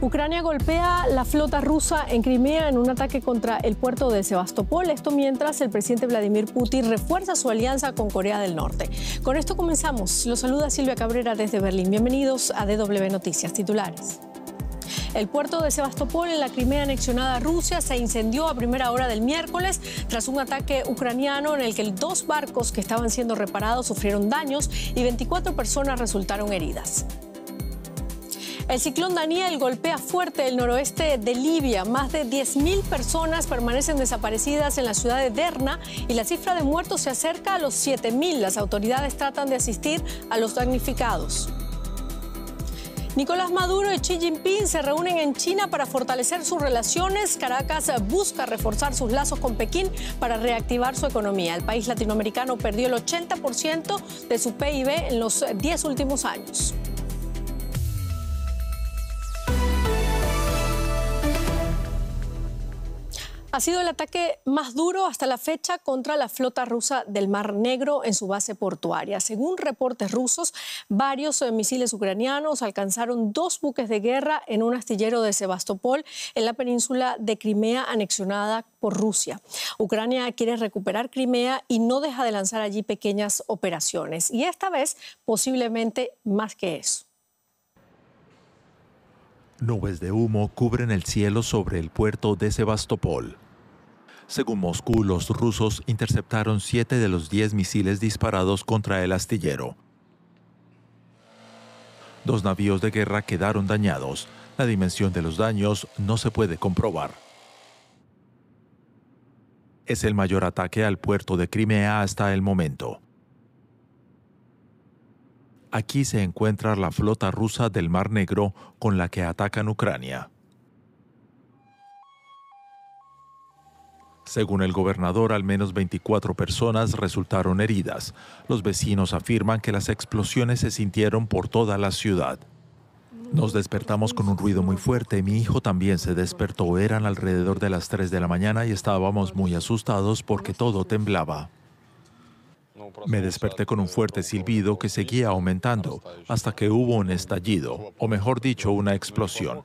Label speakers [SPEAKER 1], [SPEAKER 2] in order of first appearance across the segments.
[SPEAKER 1] Ucrania golpea la flota rusa en Crimea en un ataque contra el puerto de Sebastopol. Esto mientras el presidente Vladimir Putin refuerza su alianza con Corea del Norte. Con esto comenzamos. Los saluda Silvia Cabrera desde Berlín. Bienvenidos a DW Noticias Titulares. El puerto de Sebastopol en la Crimea anexionada a Rusia se incendió a primera hora del miércoles tras un ataque ucraniano en el que 2 barcos que estaban siendo reparados sufrieron daños y 24 personas resultaron heridas. El ciclón Daniel golpea fuerte el noroeste de Libia. Más de 10.000 personas permanecen desaparecidas en la ciudad de Derna y la cifra de muertos se acerca a los 7.000. Las autoridades tratan de asistir a los damnificados. Nicolás Maduro y Xi Jinping se reúnen en China para fortalecer sus relaciones. Caracas busca reforzar sus lazos con Pekín para reactivar su economía. El país latinoamericano perdió el 80% de su PIB en los 10 últimos años. Ha sido el ataque más duro hasta la fecha contra la flota rusa del Mar Negro en su base portuaria. Según reportes rusos, varios misiles ucranianos alcanzaron 2 buques de guerra en un astillero de Sebastopol en la península de Crimea anexionada por Rusia. Ucrania quiere recuperar Crimea y no deja de lanzar allí pequeñas operaciones. Y esta vez posiblemente más que eso.
[SPEAKER 2] Nubes de humo cubren el cielo sobre el puerto de Sebastopol. Según Moscú, los rusos interceptaron 7 de los 10 misiles disparados contra el astillero. 2 navíos de guerra quedaron dañados. La dimensión de los daños no se puede comprobar. Es el mayor ataque al puerto de Crimea hasta el momento. Aquí se encuentra la flota rusa del Mar Negro con la que atacan Ucrania. Según el gobernador, al menos 24 personas resultaron heridas. Los vecinos afirman que las explosiones se sintieron por toda la ciudad. Nos despertamos con un ruido muy fuerte. Mi hijo también se despertó. Eran alrededor de las 3 de la mañana y estábamos muy asustados porque todo temblaba. Me desperté con un fuerte silbido que seguía aumentando hasta que hubo un estallido, o mejor dicho, una explosión.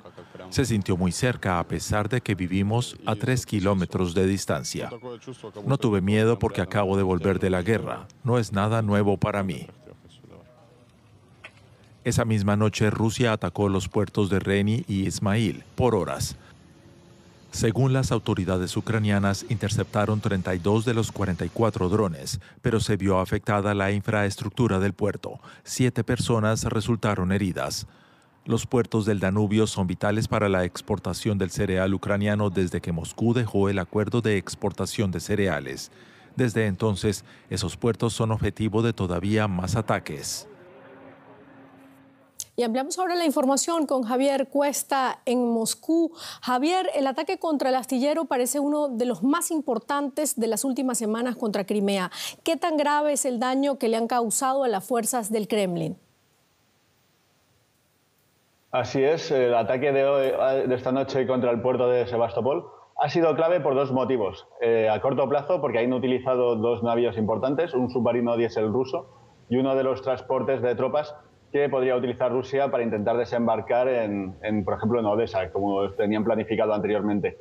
[SPEAKER 2] Se sintió muy cerca a pesar de que vivimos a 3 kilómetros de distancia. No tuve miedo porque acabo de volver de la guerra. No es nada nuevo para mí. Esa misma noche Rusia atacó los puertos de Reni y Ismail por horas. Según las autoridades ucranianas, interceptaron 32 de los 44 drones, pero se vio afectada la infraestructura del puerto. 7 personas resultaron heridas. Los puertos del Danubio son vitales para la exportación del cereal ucraniano desde que Moscú dejó el acuerdo de exportación de cereales. Desde entonces, esos puertos son objetivo de todavía más ataques.
[SPEAKER 1] Y ampliamos ahora la información con Javier Cuesta en Moscú. Javier, el ataque contra el astillero parece uno de los más importantes de las últimas semanas contra Crimea. ¿Qué tan grave es el daño que le han causado a las fuerzas del Kremlin?
[SPEAKER 3] Así es, el ataque de esta noche contra el puerto de Sebastopol ha sido clave por 2 motivos. A corto plazo, porque han utilizado 2 navíos importantes, un submarino diésel ruso y uno de los transportes de tropas que podría utilizar Rusia para intentar desembarcar por ejemplo, en Odessa, como tenían planificado anteriormente.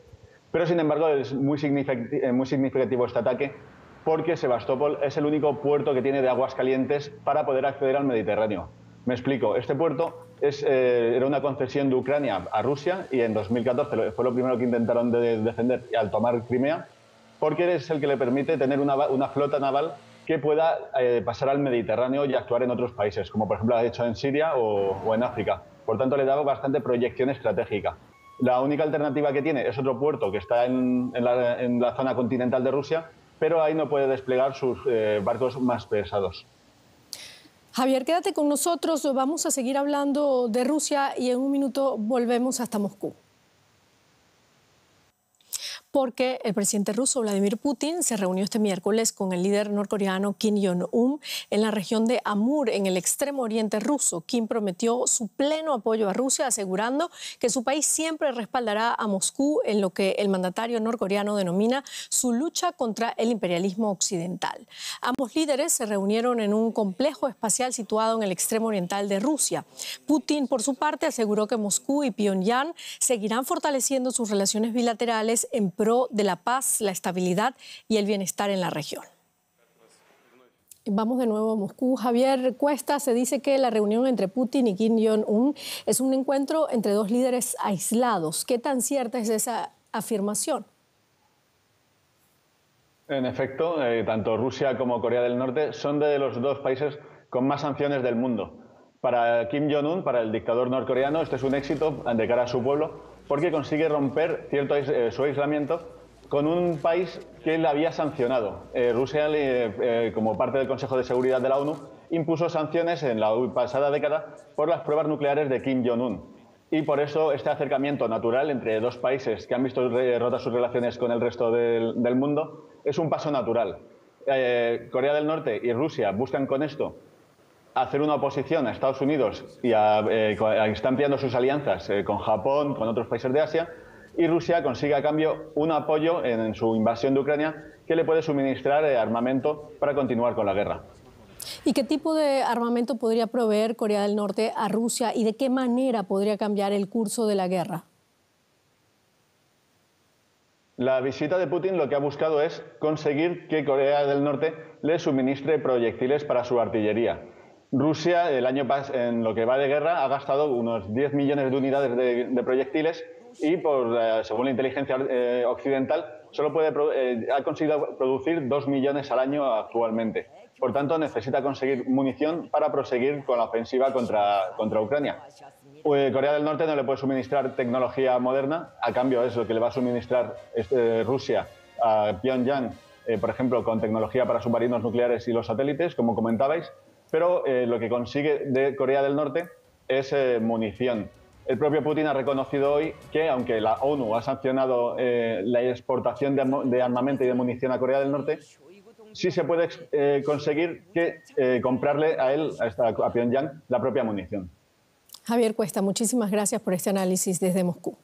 [SPEAKER 3] Pero, sin embargo, es muy significativo este ataque porque Sebastopol es el único puerto que tiene de aguas calientes para poder acceder al Mediterráneo. Me explico. Este puerto era una concesión de Ucrania a Rusia y en 2014 fue lo primero que intentaron defender al tomar Crimea, porque es el que le permite tener una flota naval que pueda pasar al Mediterráneo y actuar en otros países, como por ejemplo ha hecho en Siria o en África. Por tanto, le da bastante proyección estratégica. La única alternativa que tiene es otro puerto que está en la zona continental de Rusia, pero ahí no puede desplegar sus barcos más pesados.
[SPEAKER 1] Javier, quédate con nosotros. Vamos a seguir hablando de Rusia y en un minuto volvemos hasta Moscú. porque el presidente ruso Vladimir Putin se reunió este miércoles con el líder norcoreano Kim Jong-un en la región de Amur, en el extremo oriente ruso. Kim prometió su pleno apoyo a Rusia, asegurando que su país siempre respaldará a Moscú en lo que el mandatario norcoreano denomina su lucha contra el imperialismo occidental. Ambos líderes se reunieron en un complejo espacial situado en el extremo oriental de Rusia. Putin, por su parte, aseguró que Moscú y Pyongyang seguirán fortaleciendo sus relaciones bilaterales en pro de la paz, la estabilidad y el bienestar en la región. Vamos de nuevo a Moscú. Javier Cuesta, se dice que la reunión entre Putin y Kim Jong-un es un encuentro entre dos líderes aislados. ¿Qué tan cierta es esa afirmación?
[SPEAKER 3] En efecto, tanto Rusia como Corea del Norte son de los dos países con más sanciones del mundo. Para Kim Jong-un, para el dictador norcoreano, este es un éxito de cara a su pueblo, porque consigue romper su aislamiento con un país que le había sancionado. Rusia, como parte del Consejo de Seguridad de la ONU, impuso sanciones en la pasada década por las pruebas nucleares de Kim Jong-un. Y por eso este acercamiento natural entre dos países que han visto rotas sus relaciones con el resto del mundo es un paso natural. Corea del Norte y Rusia buscan con esto hacer una oposición a Estados Unidos y está ampliando sus alianzas con Japón, con otros países de Asia, y Rusia consigue a cambio un apoyo en su invasión de Ucrania que le puede suministrar armamento para continuar con la guerra.
[SPEAKER 1] ¿Y qué tipo de armamento podría proveer Corea del Norte a Rusia y de qué manera podría cambiar el curso de la guerra?
[SPEAKER 3] La visita de Putin lo que ha buscado es conseguir que Corea del Norte le suministre proyectiles para su artillería. Rusia, el año pasado, en lo que va de guerra, ha gastado unos 10 millones de unidades de proyectiles y, según la inteligencia occidental, ha conseguido producir 2 millones al año actualmente. Por tanto, necesita conseguir munición para proseguir con la ofensiva contra Ucrania. Corea del Norte no le puede suministrar tecnología moderna, a cambio es lo que le va a suministrar Rusia a Pyongyang, por ejemplo, con tecnología para submarinos nucleares y los satélites, como comentabais. Pero lo que consigue de Corea del Norte es munición. El propio Putin ha reconocido hoy que, aunque la ONU ha sancionado la exportación de armamento y de munición a Corea del Norte, sí se puede conseguir comprarle a él, a Pyongyang, la propia munición.
[SPEAKER 1] Javier Cuesta, muchísimas gracias por este análisis desde Moscú.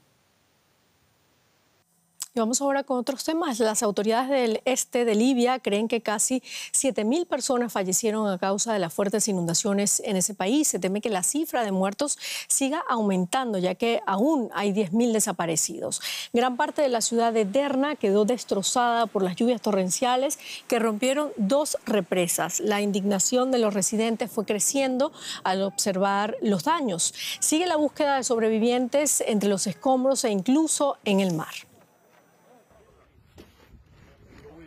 [SPEAKER 1] Y vamos ahora con otros temas. Las autoridades del este de Libia creen que casi 7.000 personas fallecieron a causa de las fuertes inundaciones en ese país. Se teme que la cifra de muertos siga aumentando, ya que aún hay 10.000 desaparecidos. Gran parte de la ciudad de Derna quedó destrozada por las lluvias torrenciales que rompieron 2 represas. La indignación de los residentes fue creciendo al observar los daños. Sigue la búsqueda de sobrevivientes entre los escombros e incluso en el mar.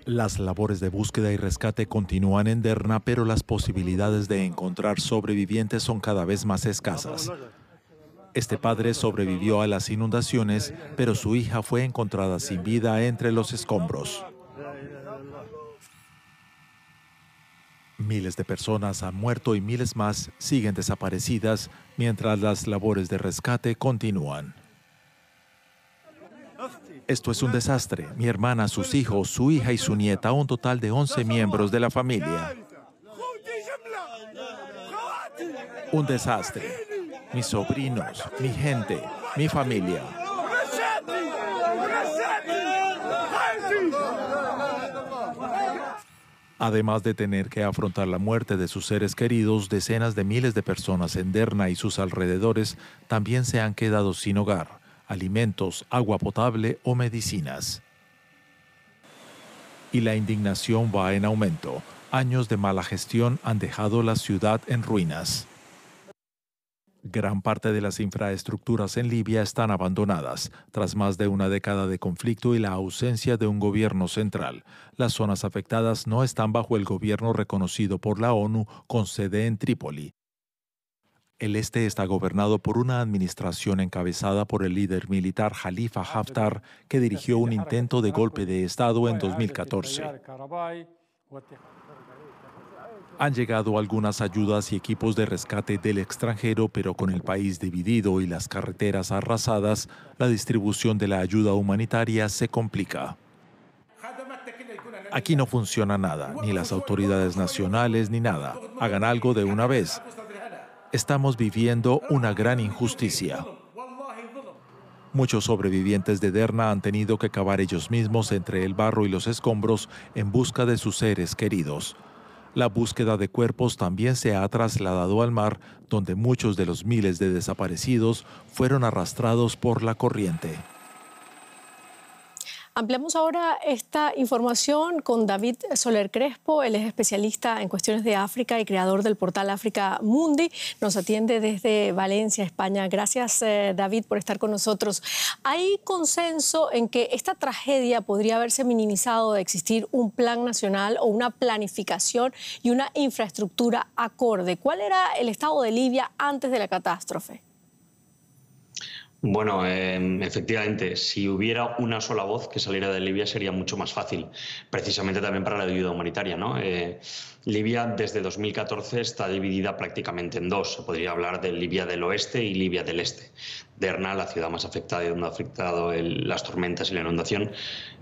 [SPEAKER 2] Las labores de búsqueda y rescate continúan en Derna, pero las posibilidades de encontrar sobrevivientes son cada vez más escasas. Este padre sobrevivió a las inundaciones, pero su hija fue encontrada sin vida entre los escombros. Miles de personas han muerto y miles más siguen desaparecidas mientras las labores de rescate continúan. Esto es un desastre. Mi hermana, sus hijos, su hija y su nieta, un total de 11 miembros de la familia. Un desastre. Mis sobrinos, mi gente, mi familia. Además de tener que afrontar la muerte de sus seres queridos, decenas de miles de personas en Derna y sus alrededores también se han quedado sin hogar, alimentos, agua potable o medicinas. Y la indignación va en aumento. Años de mala gestión han dejado la ciudad en ruinas. Gran parte de las infraestructuras en Libia están abandonadas, tras más de una década de conflicto y la ausencia de un gobierno central. Las zonas afectadas no están bajo el gobierno reconocido por la ONU, con sede en Trípoli. El este está gobernado por una administración encabezada por el líder militar Khalifa Haftar, que dirigió un intento de golpe de Estado en 2014. Han llegado algunas ayudas y equipos de rescate del extranjero, pero con el país dividido y las carreteras arrasadas, la distribución de la ayuda humanitaria se complica. Aquí no funciona nada, ni las autoridades nacionales ni nada. Hagan algo de una vez. Estamos viviendo una gran injusticia. Muchos sobrevivientes de Derna han tenido que cavar ellos mismos entre el barro y los escombros en busca de sus seres queridos. La búsqueda de cuerpos también se ha trasladado al mar, donde muchos de los miles de desaparecidos fueron arrastrados por la corriente.
[SPEAKER 1] Ampliamos ahora esta información con David Soler Crespo. Él es especialista en cuestiones de África y creador del portal Africa Mundi. Nos atiende desde Valencia, España. Gracias, David, por estar con nosotros. ¿Hay consenso en que esta tragedia podría haberse minimizado de existir un plan nacional o una planificación y una infraestructura acorde? ¿Cuál era el estado de Libia antes de la catástrofe?
[SPEAKER 4] Bueno, efectivamente, si hubiera una sola voz que saliera de Libia sería mucho más fácil, precisamente también para la ayuda humanitaria, ¿no? Libia desde 2014 está dividida prácticamente en dos. Se podría hablar de Libia del oeste y Libia del este. Derna, la ciudad más afectada y donde ha afectado las tormentas y la inundación,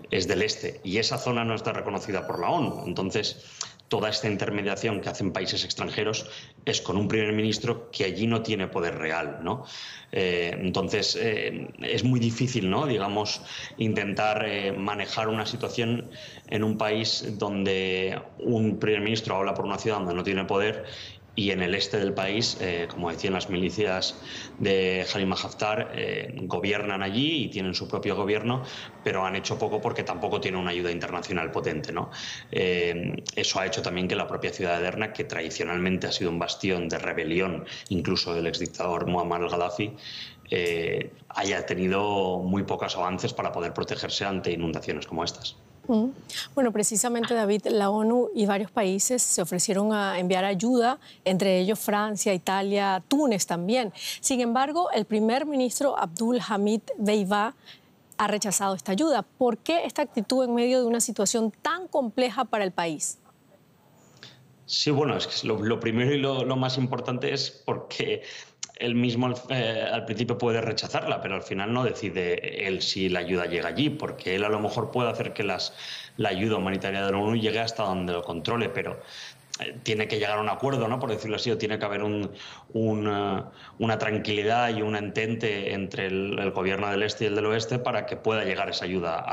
[SPEAKER 4] es del este. Y esa zona no está reconocida por la ONU. Entonces, toda esta intermediación que hacen países extranjeros es con un primer ministro que allí no tiene poder real, ¿no? Entonces, es muy difícil, ¿no?, digamos, intentar manejar una situación en un país donde un primer ministro habla por una ciudad donde no tiene poder y en el este del país, como decían las milicias de Halima Haftar, gobiernan allí y tienen su propio gobierno, pero han hecho poco porque tampoco tienen una ayuda internacional potente, ¿no? Eso ha hecho también que la propia ciudad de Derna, que tradicionalmente ha sido un bastión de rebelión, incluso del exdictador Muammar al-Gaddafi, haya tenido muy pocos avances para poder protegerse ante inundaciones como estas.
[SPEAKER 1] Bueno, precisamente, David, la ONU y varios países se ofrecieron a enviar ayuda, entre ellos Francia, Italia, Túnez también. Sin embargo, el primer ministro Abdul Hamid Dbeibah ha rechazado esta ayuda. ¿Por qué esta actitud en medio de una situación tan compleja para el país?
[SPEAKER 4] Sí, bueno, es que lo primero y lo más importante es porque él mismo al principio puede rechazarla, pero al final no decide él si la ayuda llega allí, porque él a lo mejor puede hacer que la ayuda humanitaria de la ONU llegue hasta donde lo controle, pero tiene que llegar a un acuerdo, ¿no?, por decirlo así, o tiene que haber una tranquilidad y un entente entre el gobierno del este y el del oeste para que pueda llegar esa ayuda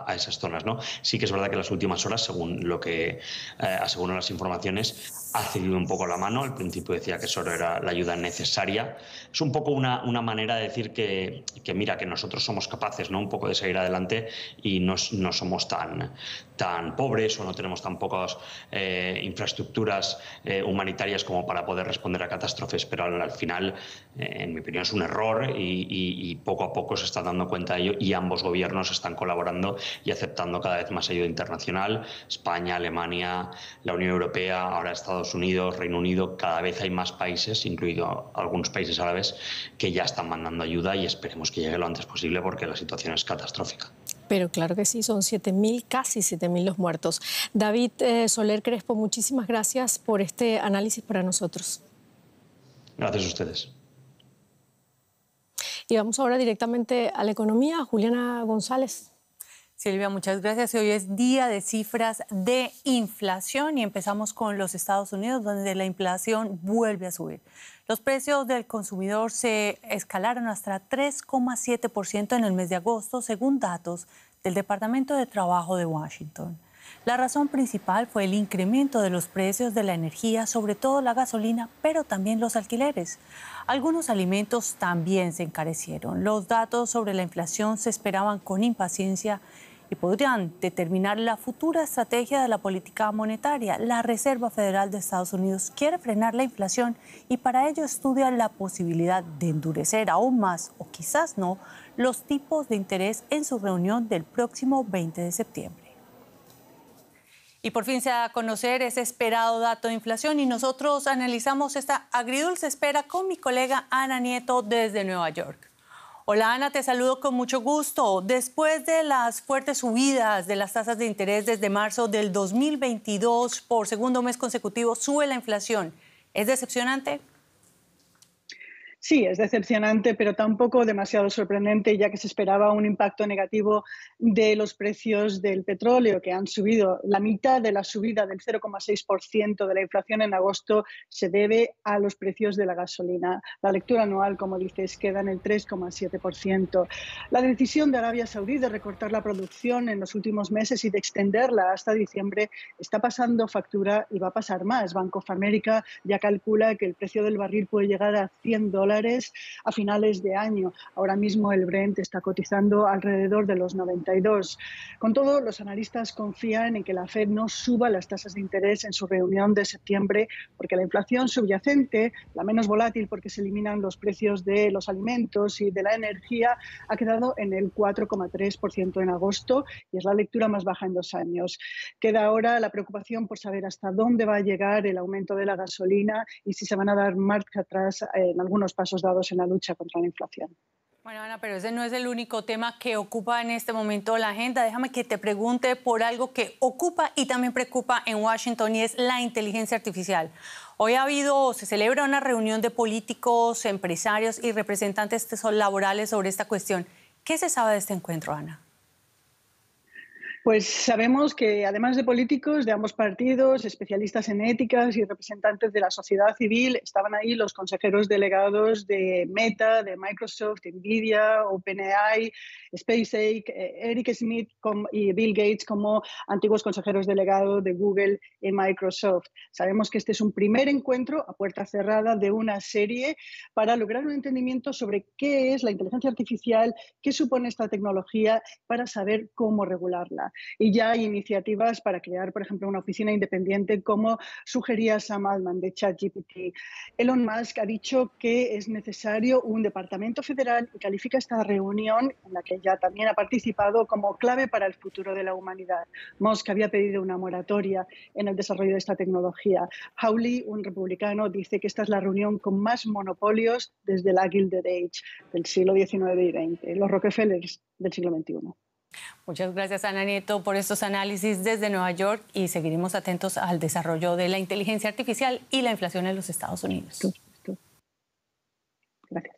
[SPEAKER 4] a esas zonas, ¿no? Sí que es verdad que en las últimas horas, según lo que aseguran las informaciones, ha cedido un poco la mano. Al principio decía que solo era la ayuda necesaria. Es un poco una manera de decir que mira, que nosotros somos capaces, ¿no?, un poco de seguir adelante y no somos tan pobres o no tenemos tan pocas infraestructuras humanitarias como para poder responder a catástrofes, pero al final, en mi opinión, es un error y poco a poco se está dando cuenta de ello y ambos gobiernos están colaborando y aceptando cada vez más ayuda internacional. España, Alemania, la Unión Europea, ahora Estados Unidos, Reino Unido, cada vez hay más países, incluido algunos países árabes, que ya están mandando ayuda y esperemos que llegue lo antes posible porque la situación es catastrófica.
[SPEAKER 1] Pero claro que sí, son 7.000, casi 7.000 los muertos. David Soler Crespo, muchísimas gracias por este análisis para nosotros.
[SPEAKER 4] Gracias a ustedes.
[SPEAKER 1] Y vamos ahora directamente a la economía. Juliana González.
[SPEAKER 5] Silvia, muchas gracias. Hoy es día de cifras de inflación y empezamos con los Estados Unidos, donde la inflación vuelve a subir. Los precios del consumidor se escalaron hasta 3,7% en el mes de agosto, según datos del Departamento de Trabajo de Washington. La razón principal fue el incremento de los precios de la energía, sobre todo la gasolina, pero también los alquileres. Algunos alimentos también se encarecieron. Los datos sobre la inflación se esperaban con impaciencia y podrían determinar la futura estrategia de la política monetaria. La Reserva Federal de Estados Unidos quiere frenar la inflación y para ello estudia la posibilidad de endurecer aún más, o quizás no, los tipos de interés en su reunión del próximo 20 de septiembre. Y por fin se da a conocer ese esperado dato de inflación y nosotros analizamos esta agridulce espera con mi colega Ana Nieto desde Nueva York. Hola Ana, te saludo con mucho gusto. Después de las fuertes subidas de las tasas de interés desde marzo del 2022, por segundo mes consecutivo sube la inflación. ¿Es decepcionante?
[SPEAKER 6] Sí, es decepcionante, pero tampoco demasiado sorprendente, ya que se esperaba un impacto negativo de los precios del petróleo, que han subido. La mitad de la subida del 0,6% de la inflación en agosto se debe a los precios de la gasolina. La lectura anual, como dices, queda en el 3,7%. La decisión de Arabia Saudí de recortar la producción en los últimos meses y de extenderla hasta diciembre está pasando factura y va a pasar más. Bank of America ya calcula que el precio del barril puede llegar a $100 a finales de año. Ahora mismo el Brent está cotizando alrededor de los 92. Con todo, los analistas confían en que la Fed no suba las tasas de interés en su reunión de septiembre, porque la inflación subyacente, la menos volátil porque se eliminan los precios de los alimentos y de la energía, ha quedado en el 4,3% en agosto y es la lectura más baja en 2 años. Queda ahora la preocupación por saber hasta dónde va a llegar el aumento de la gasolina y si se van a dar marcha atrás en algunos pasos dados en la lucha contra la inflación.
[SPEAKER 5] Bueno, Ana, pero ese no es el único tema que ocupa en este momento la agenda. Déjame que te pregunte por algo que ocupa y también preocupa en Washington, y es la inteligencia artificial. Hoy se celebra una reunión de políticos, empresarios y representantes laborales sobre esta cuestión. ¿Qué se sabe de este encuentro, Ana?
[SPEAKER 6] Pues sabemos que además de políticos de ambos partidos, especialistas en éticas y representantes de la sociedad civil, estaban ahí los consejeros delegados de Meta, de Microsoft, Nvidia, OpenAI, SpaceX, Eric Schmidt y Bill Gates como antiguos consejeros delegados de Google y Microsoft. Sabemos que este es un primer encuentro a puerta cerrada de una serie para lograr un entendimiento sobre qué es la inteligencia artificial, qué supone esta tecnología, para saber cómo regularla. Y ya hay iniciativas para crear, por ejemplo, una oficina independiente, como sugería Sam Altman de ChatGPT. Elon Musk ha dicho que es necesario un departamento federal y califica esta reunión, en la que ya también ha participado, como clave para el futuro de la humanidad. Musk había pedido una moratoria en el desarrollo de esta tecnología. Hawley, un republicano, dice que esta es la reunión con más monopolios desde la Gilded Age del siglo XIX y XX, los Rockefellers del siglo XXI.
[SPEAKER 5] Muchas gracias, Ana Nieto, por estos análisis desde Nueva York, y seguiremos atentos al desarrollo de la inteligencia artificial y la inflación en los Estados Unidos.
[SPEAKER 6] Gracias.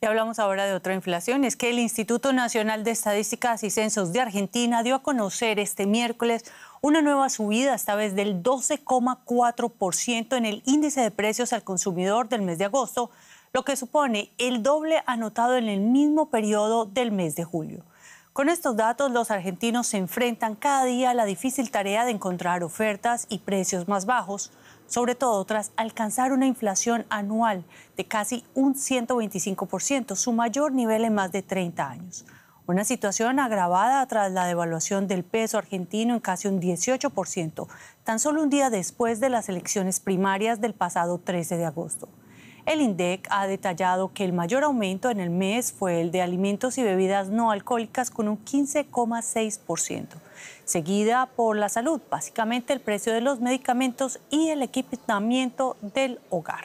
[SPEAKER 5] Y hablamos ahora de otra inflación. Es que el Instituto Nacional de Estadísticas y Censos de Argentina dio a conocer este miércoles una nueva subida, esta vez del 12,4% en el índice de precios al consumidor del mes de agosto, lo que supone el doble anotado en el mismo periodo del mes de julio. Con estos datos, los argentinos se enfrentan cada día a la difícil tarea de encontrar ofertas y precios más bajos, sobre todo tras alcanzar una inflación anual de casi un 125%, su mayor nivel en más de 30 años. Una situación agravada tras la devaluación del peso argentino en casi un 18%, tan solo un día después de las elecciones primarias del pasado 13 de agosto. El INDEC ha detallado que el mayor aumento en el mes fue el de alimentos y bebidas no alcohólicas, con un 15,6%, seguida por la salud, básicamente el precio de los medicamentos y el equipamiento del hogar.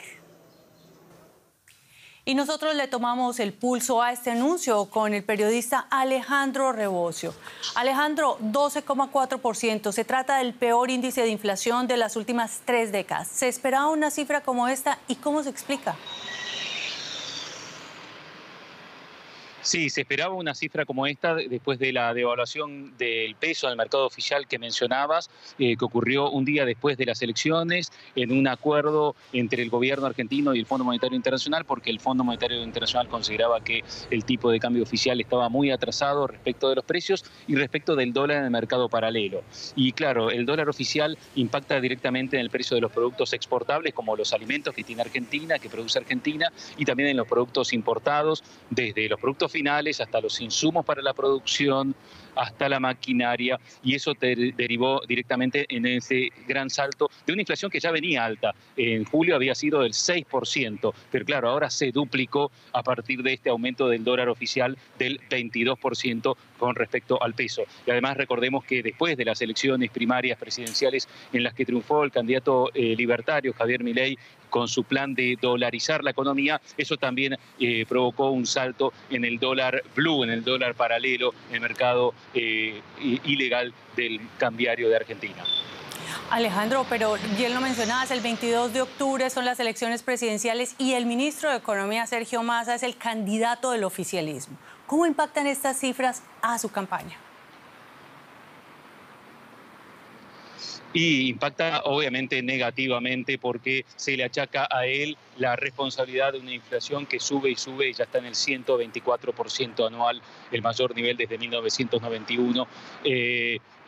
[SPEAKER 5] Y nosotros le tomamos el pulso a este anuncio con el periodista Alejandro Rebocio. Alejandro, 12,4%. Se trata del peor índice de inflación de las últimas 3 décadas. ¿Se esperaba una cifra como esta y cómo se explica?
[SPEAKER 7] Sí, se esperaba una cifra como esta después de la devaluación del peso en el mercado oficial que mencionabas, que ocurrió un día después de las elecciones, en un acuerdo entre el gobierno argentino y el Fondo Monetario Internacional, porque el Fondo Monetario Internacional consideraba que el tipo de cambio oficial estaba muy atrasado respecto de los precios y respecto del dólar en el mercado paralelo. Y claro, el dólar oficial impacta directamente en el precio de los productos exportables, como los alimentos que tiene Argentina, que produce Argentina, y también en los productos importados, desde los productos finales hasta los insumos para la producción, hasta la maquinaria, y eso derivó directamente en ese gran salto de una inflación que ya venía alta. En julio había sido del 6%, pero claro, ahora se duplicó a partir de este aumento del dólar oficial del 22% con respecto al peso. Y además recordemos que después de las elecciones primarias presidenciales en las que triunfó el candidato libertario Javier Milei con su plan de dolarizar la economía, eso también provocó un salto en el dólar blue, en el dólar paralelo, en el mercado ilegal del cambiario de Argentina.
[SPEAKER 5] Alejandro, pero bien lo mencionabas, el 22 de octubre son las elecciones presidenciales y el ministro de Economía, Sergio Massa, es el candidato del oficialismo. ¿Cómo impactan estas cifras a su campaña?
[SPEAKER 7] Y impacta obviamente negativamente porque se le achaca a él la responsabilidad de una inflación que sube y sube y ya está en el 124% anual, el mayor nivel desde 1991.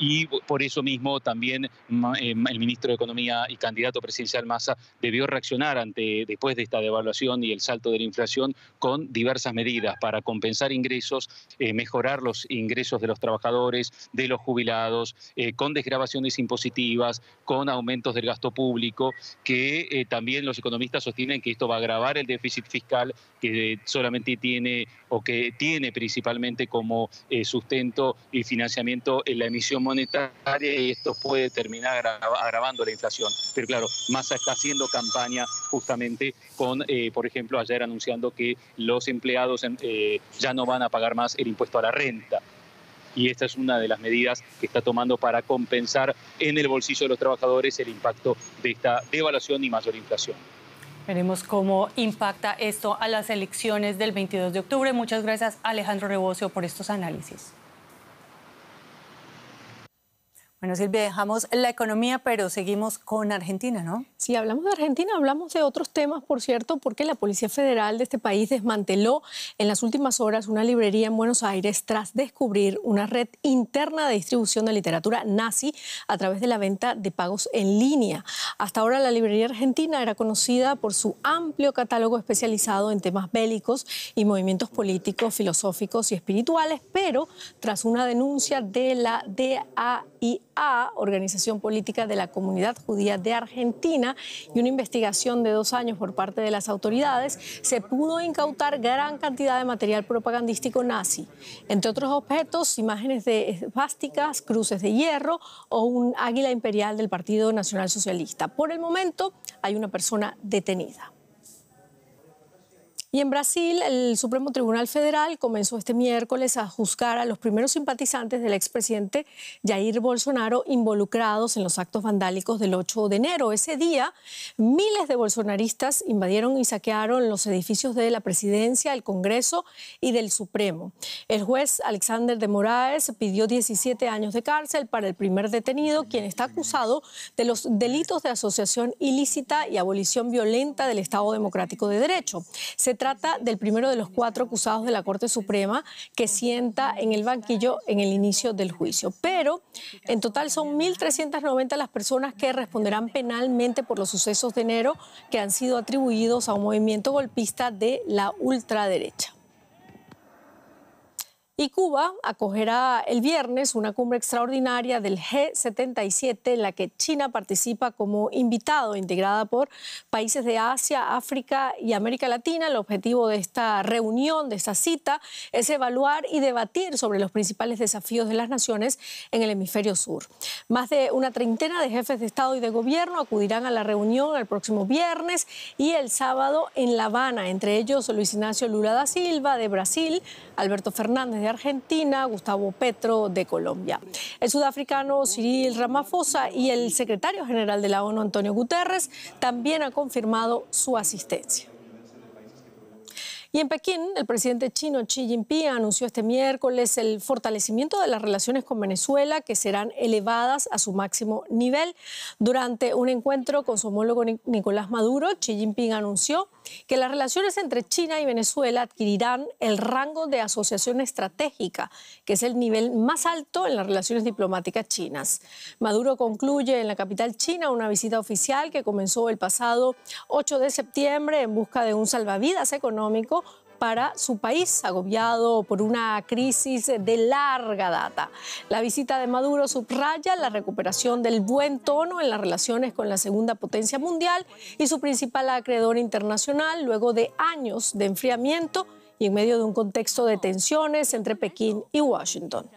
[SPEAKER 7] Y por eso mismo también el ministro de Economía y candidato presidencial Massa debió reaccionar después de esta devaluación y el salto de la inflación con diversas medidas para compensar ingresos, mejorar los ingresos de los trabajadores, de los jubilados, con desgravaciones impositivas, con aumentos del gasto público, que también los economistas sostienen que esto va a agravar el déficit fiscal que solamente tiene o que tiene principalmente como sustento y financiamiento en la emisión monetaria, y esto puede terminar agravando la inflación. Pero claro, Massa está haciendo campaña justamente con, por ejemplo, ayer anunciando que los empleados ya no van a pagar más el impuesto a la renta. Y esta es una de las medidas que está tomando para compensar en el bolsillo de los trabajadores el impacto de esta devaluación y mayor inflación.
[SPEAKER 5] Veremos cómo impacta esto a las elecciones del 22 de octubre. Muchas gracias, Alejandro Rebocio, por estos análisis. Bueno, Silvia, dejamos la economía, pero seguimos con Argentina, ¿no?
[SPEAKER 1] Sí, hablamos de Argentina, hablamos de otros temas, por cierto, porque la Policía Federal de este país desmanteló en las últimas horas una librería en Buenos Aires tras descubrir una red interna de distribución de literatura nazi a través de la venta de pagos en línea. Hasta ahora la librería argentina era conocida por su amplio catálogo especializado en temas bélicos y movimientos políticos, filosóficos y espirituales, pero tras una denuncia de la DAIA, Organización Política de la Comunidad Judía de Argentina, y una investigación de 2 años por parte de las autoridades, se pudo incautar gran cantidad de material propagandístico nazi, entre otros objetos, imágenes de esvásticas, cruces de hierro o un águila imperial del Partido Nacional Socialista. Por el momento hay una persona detenida. Y en Brasil, el Supremo Tribunal Federal comenzó este miércoles a juzgar a los primeros simpatizantes del expresidente Jair Bolsonaro involucrados en los actos vandálicos del 8 de enero. Ese día, miles de bolsonaristas invadieron y saquearon los edificios de la Presidencia, el Congreso y del Supremo. El juez Alexander de Moraes pidió 17 años de cárcel para el primer detenido, quien está acusado de los delitos de asociación ilícita y abolición violenta del Estado Democrático de Derecho. Se trata del primero de los 4 acusados de la Corte Suprema que sienta en el banquillo en el inicio del juicio. Pero en total son 1.390 las personas que responderán penalmente por los sucesos de enero que han sido atribuidos a un movimiento golpista de la ultraderecha. Y Cuba acogerá el viernes una cumbre extraordinaria del G77 en la que China participa como invitado, integrada por países de Asia, África y América Latina. El objetivo de esta reunión, de esta cita, es evaluar y debatir sobre los principales desafíos de las naciones en el hemisferio sur. Más de una treintena de jefes de Estado y de Gobierno acudirán a la reunión el próximo viernes y el sábado en La Habana, entre ellos Luis Ignacio Lula da Silva de Brasil, Alberto Fernández de Argentina, Gustavo Petro de Colombia. El sudafricano Cyril Ramaphosa y el secretario general de la ONU, Antonio Guterres, también han confirmado su asistencia. Y en Pekín, el presidente chino Xi Jinping anunció este miércoles el fortalecimiento de las relaciones con Venezuela, que serán elevadas a su máximo nivel. Durante un encuentro con su homólogo Nicolás Maduro, Xi Jinping anunció que las relaciones entre China y Venezuela adquirirán el rango de asociación estratégica, que es el nivel más alto en las relaciones diplomáticas chinas. Maduro concluye en la capital china una visita oficial que comenzó el pasado 8 de septiembre en busca de un salvavidas económico para su país, agobiado por una crisis de larga data. La visita de Maduro subraya la recuperación del buen tono en las relaciones con la segunda potencia mundial y su principal acreedor internacional, luego de años de enfriamiento y en medio de un contexto de tensiones entre Pekín y Washington.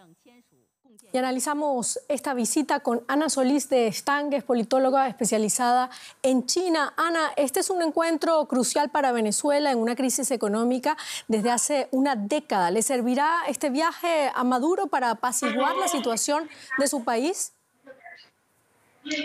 [SPEAKER 1] Y analizamos esta visita con Ana Solís de Estangues, politóloga especializada en China. Ana, este es un encuentro crucial para Venezuela en una crisis económica desde hace una década. ¿Le servirá este viaje a Maduro para apaciguar la situación de su país?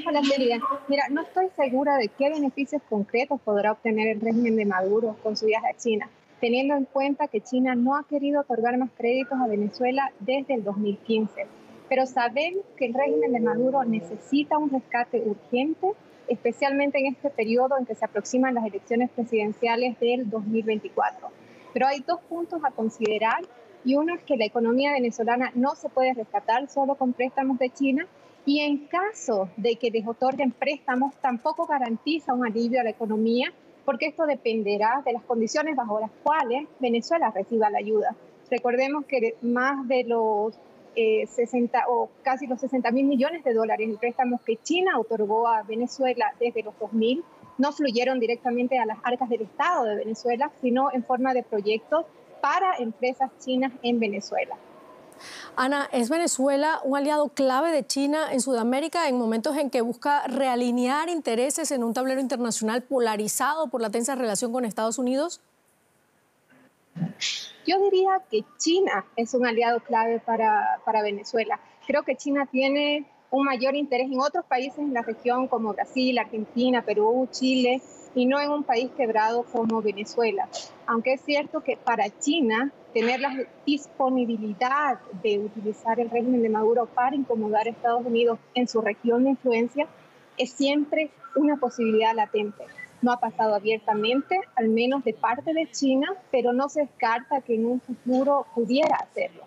[SPEAKER 8] Hola, Celia. Mira, no estoy segura de qué beneficios concretos podrá obtener el régimen de Maduro con su viaje a China, teniendo en cuenta que China no ha querido otorgar más créditos a Venezuela desde el 2015. Pero sabemos que el régimen de Maduro necesita un rescate urgente, especialmente en este periodo en que se aproximan las elecciones presidenciales del 2024. Pero hay dos puntos a considerar, y uno es que la economía venezolana no se puede rescatar solo con préstamos de China, y en caso de que les otorguen préstamos, tampoco garantiza un alivio a la economía, porque esto dependerá de las condiciones bajo las cuales Venezuela reciba la ayuda. Recordemos que más de los 60 o casi los 60.000 millones de dólares en préstamos que China otorgó a Venezuela desde los 2000 no fluyeron directamente a las arcas del Estado de Venezuela, sino en forma de proyectos para empresas chinas en Venezuela.
[SPEAKER 1] Ana, ¿es Venezuela un aliado clave de China en Sudamérica en momentos en que busca realinear intereses en un tablero internacional polarizado por la tensa relación con Estados Unidos?
[SPEAKER 8] Yo diría que China es un aliado clave para Venezuela. Creo que China tiene un mayor interés en otros países en la región como Brasil, Argentina, Perú, Chile, y no en un país quebrado como Venezuela. Aunque es cierto que para China tener la disponibilidad de utilizar el régimen de Maduro para incomodar a Estados Unidos en su región de influencia es siempre una posibilidad latente. No ha pasado abiertamente, al menos de parte de China, pero no se descarta que en un futuro pudiera hacerlo.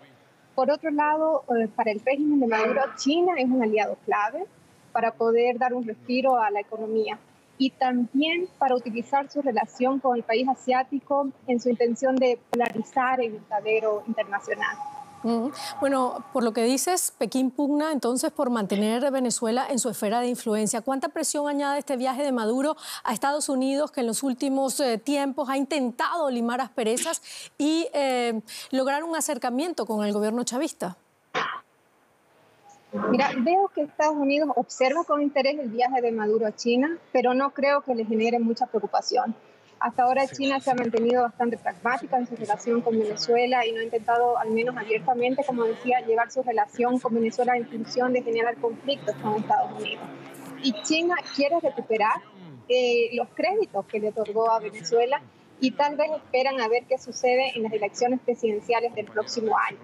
[SPEAKER 8] Por otro lado, para el régimen de Maduro, China es un aliado clave para poder dar un respiro a la economía y también para utilizar su relación con el país asiático en su intención de polarizar el tablero internacional.
[SPEAKER 1] Bueno, por lo que dices, Pekín pugna entonces por mantener a Venezuela en su esfera de influencia. ¿Cuánta presión añade este viaje de Maduro a Estados Unidos, que en los últimos tiempos ha intentado limar asperezas y lograr un acercamiento con el gobierno chavista?
[SPEAKER 8] Mira, veo que Estados Unidos observa con interés el viaje de Maduro a China, pero no creo que le genere mucha preocupación. Hasta ahora China se ha mantenido bastante pragmática en su relación con Venezuela y no ha intentado, al menos abiertamente, como decía, llevar su relación con Venezuela en función de generar conflictos con Estados Unidos. Y China quiere recuperar los créditos que le otorgó a Venezuela y tal vez esperan a ver qué sucede en las elecciones presidenciales del próximo año.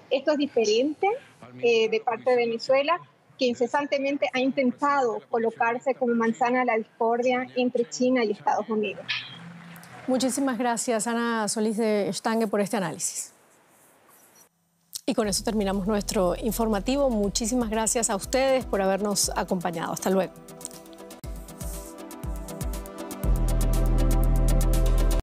[SPEAKER 8] Esto es diferente de parte de Venezuela, que incesantemente ha intentado colocarse como manzana a la discordia entre China y Estados Unidos.
[SPEAKER 1] Muchísimas gracias, Ana Solís de Estangues, por este análisis. Y con eso terminamos nuestro informativo. Muchísimas gracias a ustedes por habernos acompañado. Hasta luego.